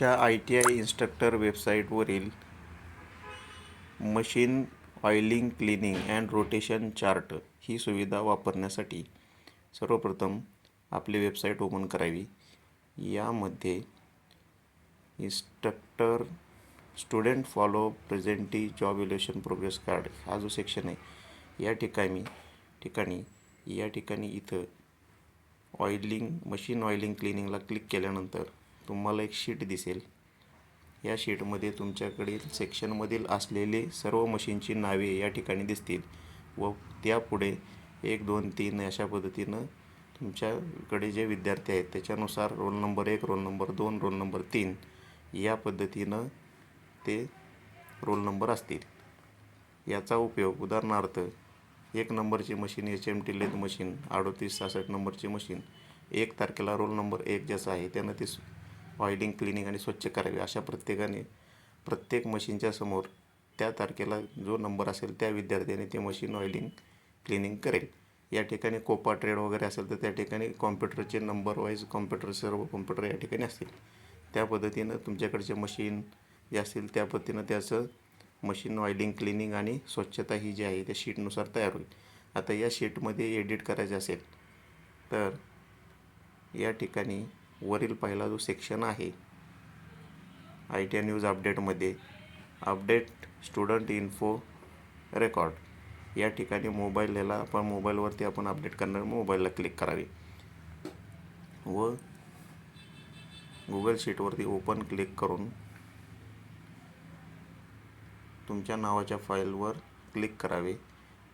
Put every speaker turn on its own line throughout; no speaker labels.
तुमच्या ITI instructor वेबसाईटवरील machine oiling cleaning and rotation chart ही सुविधा वापरण्यासाठी सर्वप्रथम आपली वेबसाईट ओपन करावी. यामध्ये instructor student follow presentee job evaluation progress card हा जो सेक्शन आहे या ठिकाणी इथं मशीन ऑइलिंग क्लिनिंगला क्लिक केल्यानंतर तुम्हाला एक शीट दिसेल. या शीटमध्ये तुमच्याकडील सेक्शनमधील असलेले सर्व मशीनची नावे या ठिकाणी दिसतील व त्यापुढे 1, 2, 3 अशा पद्धतीनं तुमच्याकडे जे विद्यार्थी आहेत त्याच्यानुसार roll number 1, roll number 2, roll number 3 या पद्धतीनं ते रोल नंबर असतील. याचा उपयोग उदाहरणार्थ 1 नंबरची मशीन HMT लेथ मशीन 3866 नंबरची मशीन 1 तारखेला रोल नंबर 1 ज्याचा आहे त्यानं ते ऑइलिंग क्लिनिंग आणि स्वच्छ करावे. अशा प्रत्येक मशीनच्या समोर त्या तारखेला जो नंबर असेल त्या विद्यार्थ्याने ते मशीन ऑइलिंग क्लिनिंग करेल. या ठिकाणी कोपा ट्रेड वगैरे असेल तर त्या ठिकाणी कॉम्प्युटरचे नंबर वाईज सर्व कॉम्प्युटर या ठिकाणी असतील. त्या पद्धतीनं तुमच्याकडचे मशीन जे असतील त्या पद्धतीनं त्याचं मशीन ऑइलिंग क्लिनिंग आणि स्वच्छता ही जी आहे त्या शीटनुसार तयार होईल. आता या शीटमध्ये एडिट करायचं असेल तर या ठिकाणी वरील पहिला जो सेक्शन आहे ITI न्यूज अपडेटमध्ये अपडेट स्टुडंट इन्फो रेकॉर्ड या ठिकाणी मोबाईलवरती आपण अपडेट करणार मोबाईलला क्लिक करावे व गुगल शीटवरती ओपन क्लिक करून तुमच्या नावाच्या फाईलवर क्लिक करावे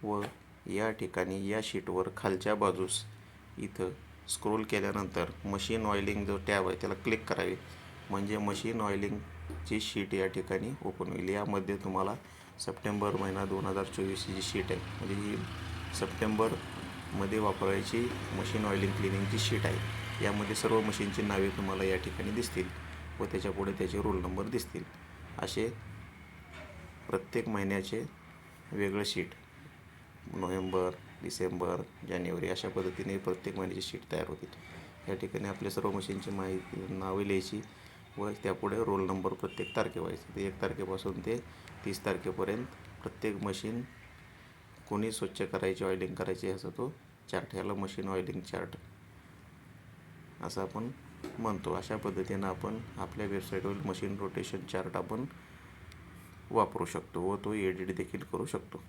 व या ठिकाणी या शीटवर खालच्या बाजूस इथं स्क्रोल केल्यानंतर मशीन ऑइलिंग जो टॅब आहे त्याला क्लिक करावे. म्हणजे मशीन ऑइलिंगची शीट या ठिकाणी ओपन होईल. यामध्ये तुम्हाला सप्टेंबर महिना 2024 जी शीट आहे म्हणजे ही सप्टेंबरमध्ये वापरायची मशीन ऑइलिंग क्लिनिंगची शीट आहे. यामध्ये सर्व मशीनची नावे तुम्हाला या ठिकाणी दिसतील व त्याच्यापुढे त्याचे रोल नंबर दिसतील. असे प्रत्येक महिन्याचे वेगळं शीट नोव्हेंबर, डिसेंबर, जानेवारी अशा पद्धतीने प्रत्येक महिन्याची शीट तयार होतील. या ठिकाणी आपल्या सर्व मशीनची नावे लिहायची व त्यापुढे रोल नंबर प्रत्येक तारखेवाईज 1 तारखेपासून ते 30 तारखेपर्यंत प्रत्येक मशीन कोणी स्वच्छ करायची ऑइलिंग करायची याचा तो चार्ट याला मशीन ऑइलिंग चार्ट असं आपण म्हणतो. अशा पद्धतीनं आपण आपल्या वेबसाईटवर मशीन रोटेशन चार्ट आपण वापरू शकतो व तो एडिट देखील करू शकतो.